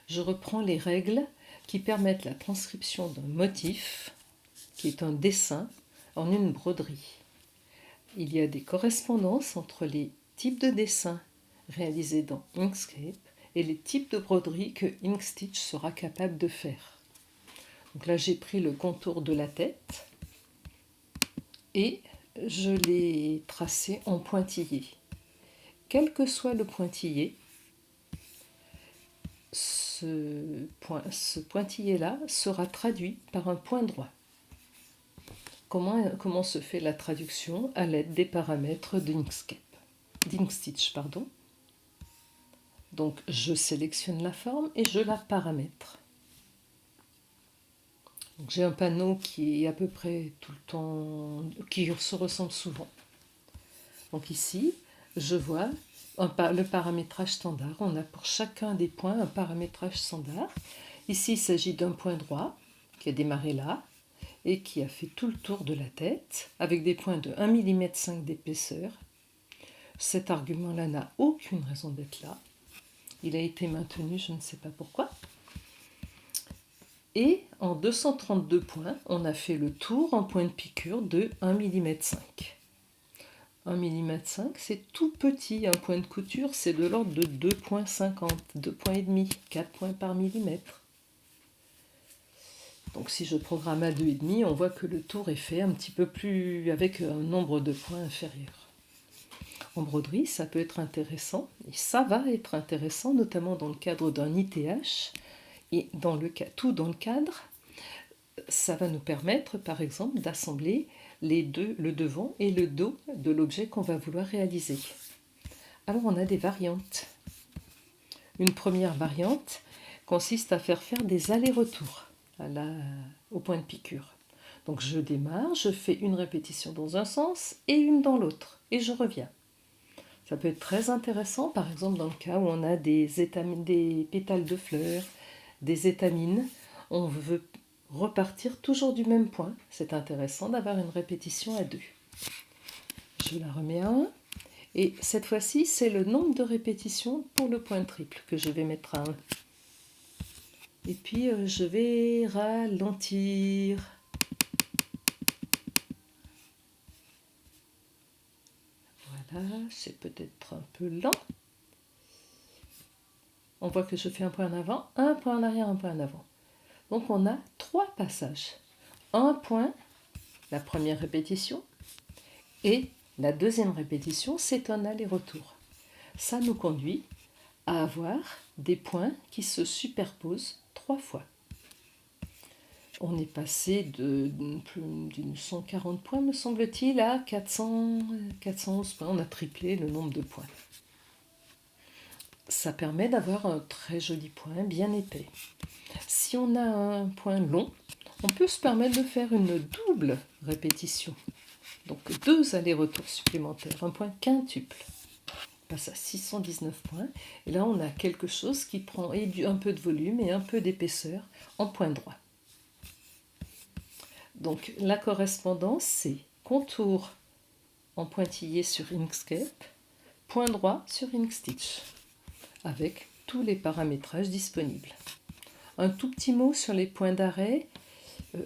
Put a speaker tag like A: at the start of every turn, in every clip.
A: je reprends les règles qui permettent la transcription d'un motif, qui est un dessin, en une broderie. Il y a des correspondances entre les types de dessins réalisés dans Inkscape et les types de broderie que Inkstitch sera capable de faire. Donc là, j'ai pris le contour de la tête et je l'ai tracé en pointillé. Quel que soit le pointillé, ce pointillé-là sera traduit par un point droit. Comment se fait la traduction? À l'aide des paramètres d'Inkstitch. Donc je sélectionne la forme et je la paramètre. J'ai un panneau qui est à peu près tout le temps, qui se ressemble souvent. Donc ici, je vois le paramétrage standard. On a pour chacun des points un paramétrage standard. Ici, il s'agit d'un point droit qui a démarré là et qui a fait tout le tour de la tête avec des points de 1,5 mm d'épaisseur. Cet argument-là n'a aucune raison d'être là. Il a été maintenu, je ne sais pas pourquoi. Et en 232 points, on a fait le tour en point de piqûre de 1,5 mm. 1,5 mm, c'est tout petit. Un point de couture, c'est de l'ordre de 2,50, 2,5 points, 4 points par millimètre. Donc si je programme à 2,5, on voit que le tour est fait un petit peu plus, avec un nombre de points inférieur. En broderie, ça peut être intéressant, et ça va être intéressant, notamment dans le cadre d'un ITH, et tout dans le cadre, ça va nous permettre, par exemple, d'assembler le devant et le dos de l'objet qu'on va vouloir réaliser. Alors on a des variantes. Une première variante consiste à faire des allers-retours au point de piqûre. Donc je démarre, je fais une répétition dans un sens et une dans l'autre, et je reviens. Ça peut être très intéressant, par exemple dans le cas où on a des pétales de fleurs, des étamines. On veut repartir toujours du même point. C'est intéressant d'avoir une répétition à 2. Je la remets à 1. Et cette fois-ci, c'est le nombre de répétitions pour le point triple que je vais mettre à 1. Et puis, je vais ralentir. Voilà, c'est peut-être un peu lent. On voit que je fais un point en avant, un point en arrière, un point en avant. Donc on a 3 passages. Un point, la première répétition, et la deuxième répétition, c'est un aller-retour. Ça nous conduit à avoir des points qui se superposent 3 fois. On est passé d'une 140 points, me semble-t-il, à 411 points. On a triplé le nombre de points. Ça permet d'avoir un très joli point, bien épais. Si on a un point long, on peut se permettre de faire une double répétition. Donc 2 allers-retours supplémentaires, un point quintuple. On passe à 619 points. Et là, on a quelque chose qui prend un peu de volume et un peu d'épaisseur en point droit. Donc la correspondance, c'est contour en pointillé sur Inkscape, point droit sur Inkstitch, avec tous les paramétrages disponibles. Un tout petit mot sur les points d'arrêt.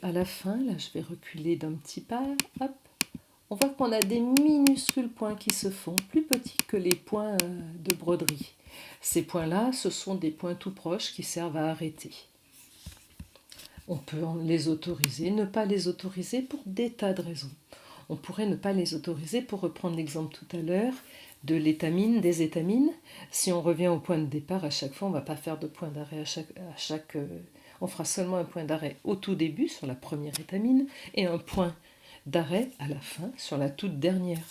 A: À la fin, là je vais reculer d'un petit pas, hop. On voit qu'on a des minuscules points qui se font, plus petits que les points de broderie. Ces points-là, ce sont des points tout proches qui servent à arrêter. On peut les autoriser, ne pas les autoriser pour des tas de raisons. On pourrait ne pas les autoriser, pour reprendre l'exemple tout à l'heure, des étamines. Si on revient au point de départ, à chaque fois, on ne va pas faire de point d'arrêt on fera seulement un point d'arrêt au tout début, sur la première étamine, et un point d'arrêt à la fin, sur la toute dernière.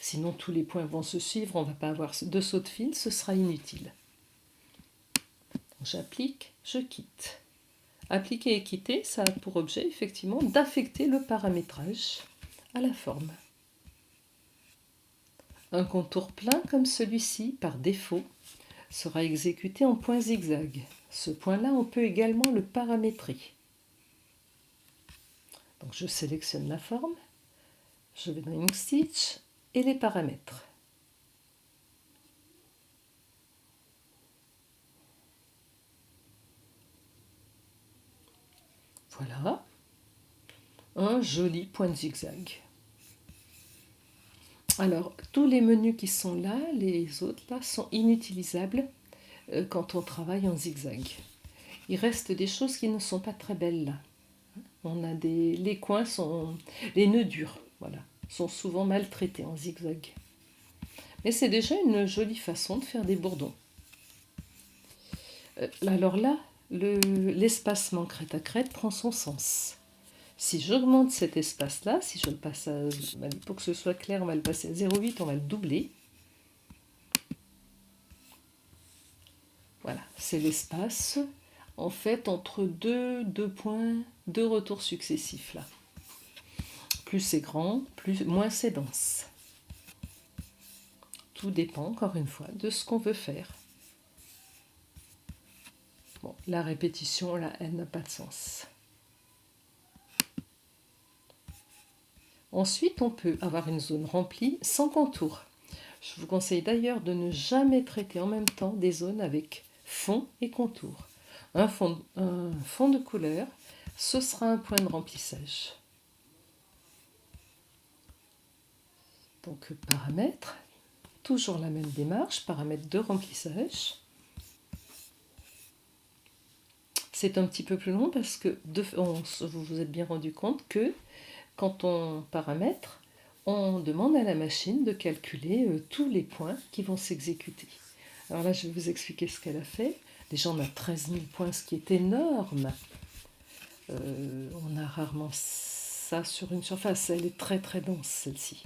A: Sinon, tous les points vont se suivre, on ne va pas avoir de saut de fil, ce sera inutile. J'applique, je quitte. Appliquer et quitter, ça a pour objet effectivement d'affecter le paramétrage à la forme. Un contour plein comme celui-ci, par défaut, sera exécuté en point zigzag. Ce point-là, on peut également le paramétrer. Donc je sélectionne la forme, je vais dans Inkstitch et les paramètres. Voilà, un joli point de zigzag. Alors, tous les menus qui sont là, les autres là, sont inutilisables quand on travaille en zigzag. Il reste des choses qui ne sont pas très belles là. On a les coins sont, les nœuds durs, voilà, sont souvent maltraités en zigzag. Mais c'est déjà une jolie façon de faire des bourdons. Alors là, l'espacement crête à crête prend son sens. Si j'augmente cet espace-là, si je le passe à, pour que ce soit clair, on va le passer à 0,8, on va le doubler. Voilà, c'est l'espace en fait entre deux points, deux retours successifs là. Plus c'est grand, moins c'est dense. Tout dépend encore une fois de ce qu'on veut faire. Bon, la répétition là, elle n'a pas de sens. Ensuite, on peut avoir une zone remplie sans contour. Je vous conseille d'ailleurs de ne jamais traiter en même temps des zones avec fond et contour. Un fond de couleur, ce sera un point de remplissage. Donc paramètres, toujours la même démarche, paramètres de remplissage. C'est un petit peu plus long parce que vous vous êtes bien rendu compte que quand on paramètre, on demande à la machine de calculer tous les points qui vont s'exécuter. Alors là, je vais vous expliquer ce qu'elle a fait. Déjà, on a 13 000 points, ce qui est énorme. On a rarement ça sur une surface. Elle est très très dense, celle-ci.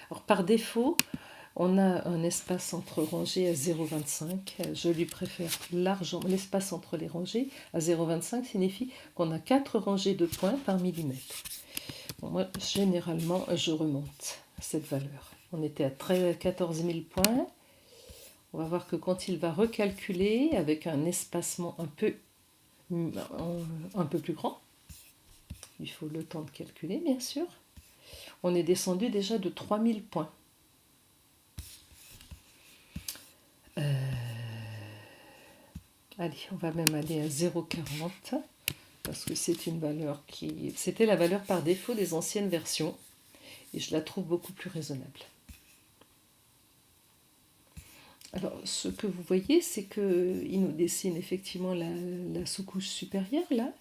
A: Alors par défaut, on a un espace entre rangées à 0,25. Je lui préfère largement l'espace entre les rangées à 0,25 signifie qu'on a 4 rangées de points par millimètre. Bon, moi, généralement, je remonte cette valeur. On était à 14 000 points. On va voir que quand il va recalculer avec un espacement un peu plus grand, il faut le temps de calculer, bien sûr, on est descendu déjà de 3000 points. Allez, on va même aller à 0,40 parce que c'est une valeur c'était la valeur par défaut des anciennes versions et je la trouve beaucoup plus raisonnable. Alors, ce que vous voyez, c'est qu'il nous dessine effectivement la sous-couche supérieure, là,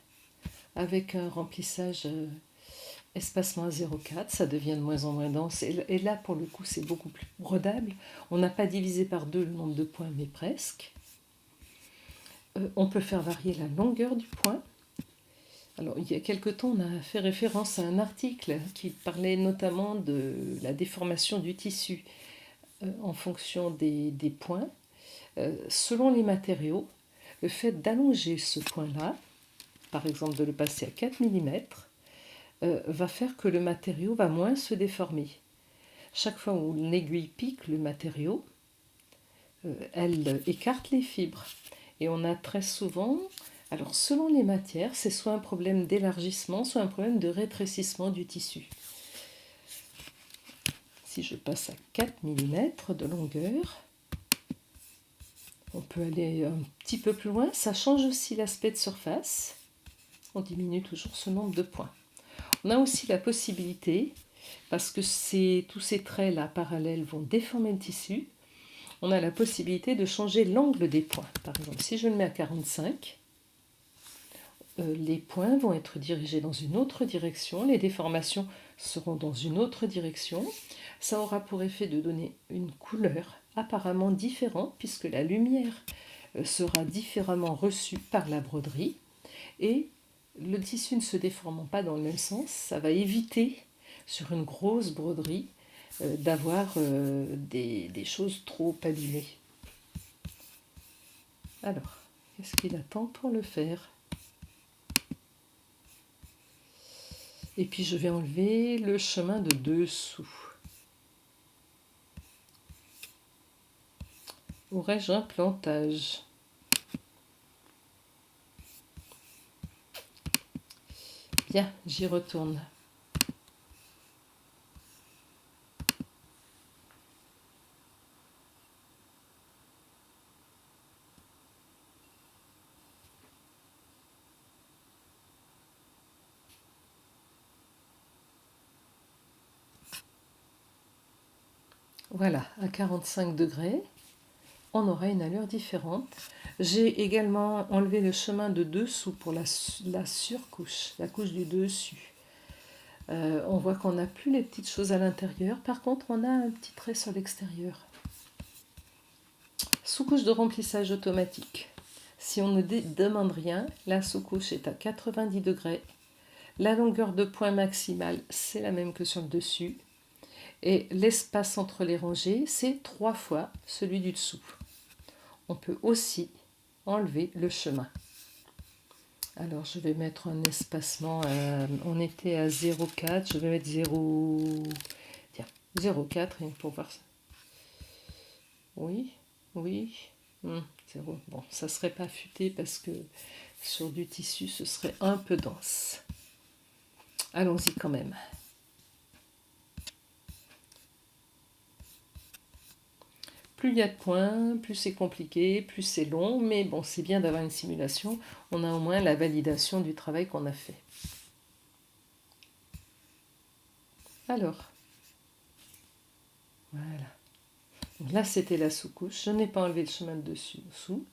A: avec un remplissage espacement à 0,4, ça devient de moins en moins dense. Et là, pour le coup, c'est beaucoup plus brodable. On n'a pas divisé par 2 le nombre de points, mais presque. On peut faire varier la longueur du point. Alors, il y a quelque temps, on a fait référence à un article qui parlait notamment de la déformation du tissu en fonction des points. Selon les matériaux, le fait d'allonger ce point-là, par exemple de le passer à 4 mm, va faire que le matériau va moins se déformer. Chaque fois où l'aiguille pique le matériau, elle écarte les fibres. Et on a très souvent, alors selon les matières, c'est soit un problème d'élargissement, soit un problème de rétrécissement du tissu. Si je passe à 4 mm de longueur, on peut aller un petit peu plus loin. Ça change aussi l'aspect de surface. On diminue toujours ce nombre de points. On a aussi la possibilité, parce que tous ces traits-là parallèles vont déformer le tissu, on a la possibilité de changer l'angle des points. Par exemple, si je le mets à 45, les points vont être dirigés dans une autre direction, les déformations seront dans une autre direction. Ça aura pour effet de donner une couleur apparemment différente, puisque la lumière sera différemment reçue par la broderie, et le tissu ne se déformant pas dans le même sens, ça va éviter sur une grosse broderie d'avoir des choses trop abîmées. Alors, qu'est-ce qu'il attend pour le faire? Et puis je vais enlever le chemin de dessous. Aurais-je un plantage? Bien, j'y retourne. Voilà, à 45 degrés, on aura une allure différente. J'ai également enlevé le chemin de dessous pour la surcouche, la couche du dessus. On voit qu'on n'a plus les petites choses à l'intérieur, par contre on a un petit trait sur l'extérieur. Sous-couche de remplissage automatique. Si on ne demande rien, la sous-couche est à 90 degrés. La longueur de point maximale, c'est la même que sur le dessus. Et l'espace entre les rangées, c'est 3 fois celui du dessous. On peut aussi enlever le chemin. Alors je vais mettre un espacement, on était à 0,4, je vais mettre 0,4 pour voir ça. Oui, 0. Bon, ça serait pas futé parce que sur du tissu, ce serait un peu dense. Allons-y quand même. Plus il y a de points, plus c'est compliqué, plus c'est long, mais bon, c'est bien d'avoir une simulation. On a au moins la validation du travail qu'on a fait. Alors, voilà. Donc là, c'était la sous-couche. Je n'ai pas enlevé le chemin de dessous.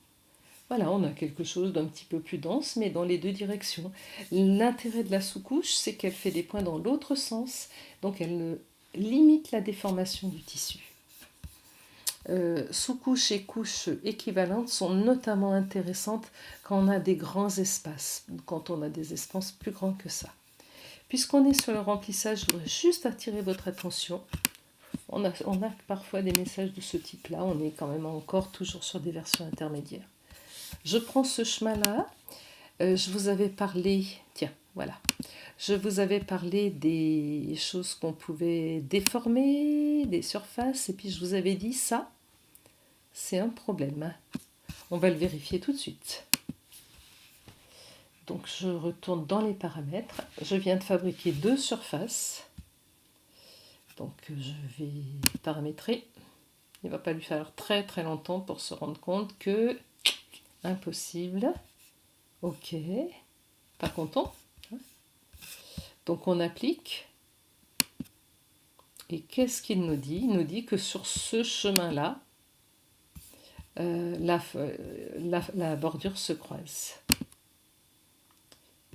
A: Voilà, on a quelque chose d'un petit peu plus dense, mais dans les deux directions. L'intérêt de la sous-couche, c'est qu'elle fait des points dans l'autre sens, donc elle limite la déformation du tissu. Sous-couche et couches équivalentes sont notamment intéressantes quand on a des grands espaces, quand on a des espaces plus grands que ça. Puisqu'on est sur le remplissage, je voudrais juste attirer votre attention. On a parfois des messages de ce type-là, on est quand même encore toujours sur des versions intermédiaires. Je prends ce chemin-là, je vous avais parlé, tiens, voilà. Je vous avais parlé des choses qu'on pouvait déformer, des surfaces, et puis je vous avais dit ça, c'est un problème. On va le vérifier tout de suite. Donc je retourne dans les paramètres. Je viens de fabriquer 2 surfaces. Donc je vais paramétrer. Il ne va pas lui falloir très très longtemps pour se rendre compte que impossible. Ok. Pas content. Donc on applique. Et qu'est-ce qu'il nous dit? Il nous dit que sur ce chemin-là, la bordure se croise.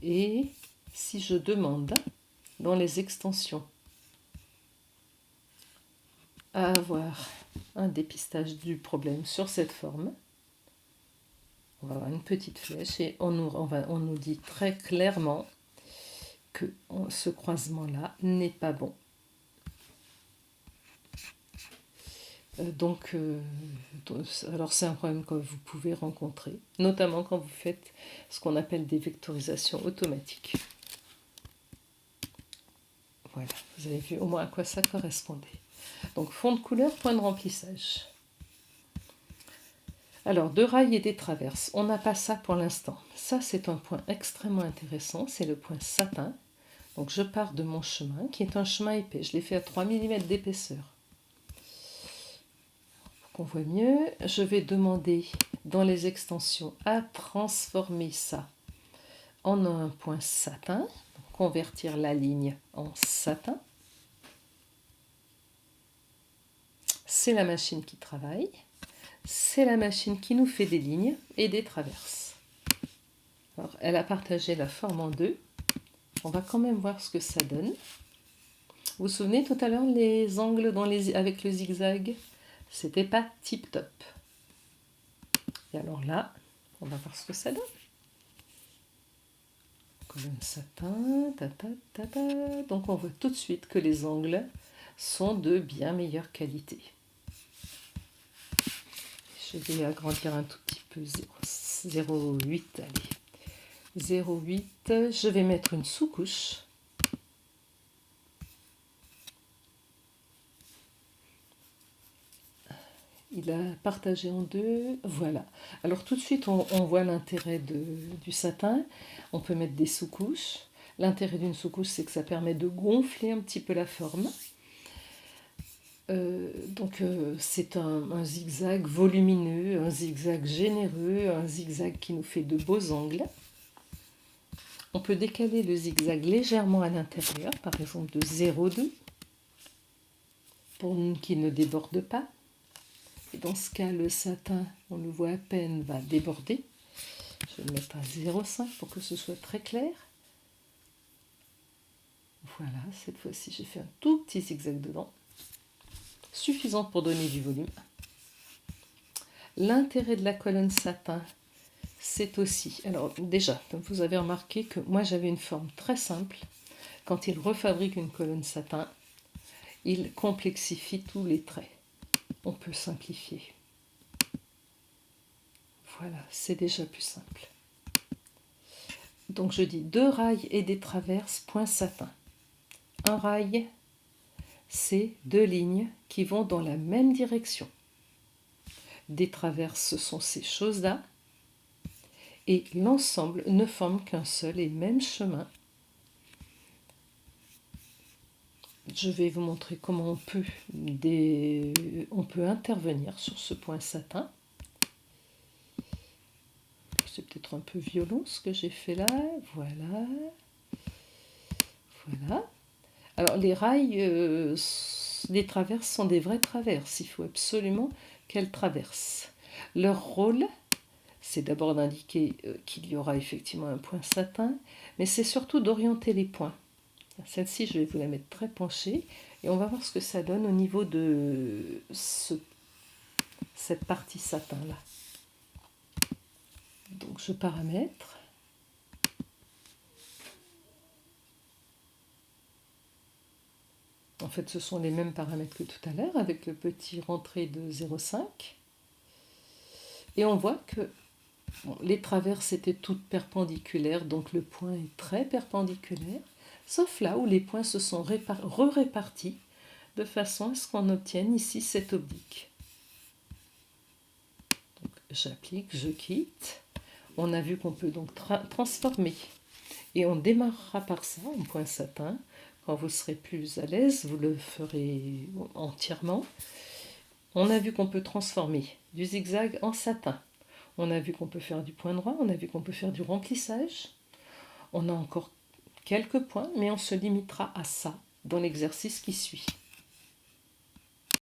A: Et si je demande dans les extensions à avoir un dépistage du problème sur cette forme, on va avoir une petite flèche et on nous dit très clairement que ce croisement-là n'est pas bon. Alors c'est un problème que vous pouvez rencontrer, notamment quand vous faites ce qu'on appelle des vectorisations automatiques. Voilà, vous avez vu au moins à quoi ça correspondait. Donc fond de couleur, point de remplissage. Alors, 2 rails et des traverses, on n'a pas ça pour l'instant. Ça, c'est un point extrêmement intéressant, c'est le point satin. Donc je pars de mon chemin, qui est un chemin épais. Je l'ai fait à 3 mm d'épaisseur. Pour qu'on voit mieux, je vais demander dans les extensions à transformer ça en un point satin. Donc, convertir la ligne en satin. C'est la machine qui travaille. C'est la machine qui nous fait des lignes et des traverses. Alors, elle a partagé la forme en 2. On va quand même voir ce que ça donne. Vous vous souvenez tout à l'heure les angles avec le zigzag? C'était pas tip top. Et alors là, on va voir ce que ça donne. Colonne satin, donc on voit tout de suite que les angles sont de bien meilleure qualité. Je vais agrandir un tout petit peu, 0,8, allez. 0,8, je vais mettre une sous-couche. Il a partagé en 2, voilà. Alors tout de suite, on voit l'intérêt du satin. On peut mettre des sous-couches. L'intérêt d'une sous-couche, c'est que ça permet de gonfler un petit peu la forme. C'est un zigzag volumineux, un zigzag généreux, un zigzag qui nous fait de beaux angles. On peut décaler le zigzag légèrement à l'intérieur, par exemple de 0,2. pour qu'il ne déborde pas. Et dans ce cas, le satin, on le voit à peine, va déborder. Je vais le mettre à 0,5 pour que ce soit très clair. Voilà, cette fois-ci, j'ai fait un tout petit zigzag dedans. Suffisant pour donner du volume. L'intérêt de la colonne satin, c'est aussi... Alors déjà, vous avez remarqué que moi, j'avais une forme très simple. Quand il refabrique une colonne satin, il complexifie tous les traits. On peut simplifier. Voilà, c'est déjà plus simple. Donc je dis 2 rails et des traverses, point satin. Un rail, c'est 2 lignes qui vont dans la même direction. Des traverses, ce sont ces choses-là. Et l'ensemble ne forme qu'un seul et même chemin. Je vais vous montrer comment on peut intervenir sur ce point satin. C'est peut-être un peu violent ce que j'ai fait là. Voilà. Voilà. Alors les rails, les traverses sont des vraies traverses. Il faut absolument qu'elles traversent. Leur rôle, c'est d'abord d'indiquer qu'il y aura effectivement un point satin, mais c'est surtout d'orienter les points. Celle-ci, je vais vous la mettre très penchée et on va voir ce que ça donne au niveau de cette partie satin-là. Donc je paramètre. En fait, ce sont les mêmes paramètres que tout à l'heure avec le petit rentré de 0,5. Et on voit que les traverses étaient toutes perpendiculaires, donc le point est très perpendiculaire, sauf là où les points se sont re-répartis de façon à ce qu'on obtienne ici cette oblique. Donc j'applique, je quitte. On a vu qu'on peut donc transformer. Et on démarrera par ça, en point satin. Quand vous serez plus à l'aise, vous le ferez entièrement. On a vu qu'on peut transformer du zigzag en satin. On a vu qu'on peut faire du point droit, on a vu qu'on peut faire du remplissage. On a encore quelques points, mais on se limitera à ça dans l'exercice qui suit.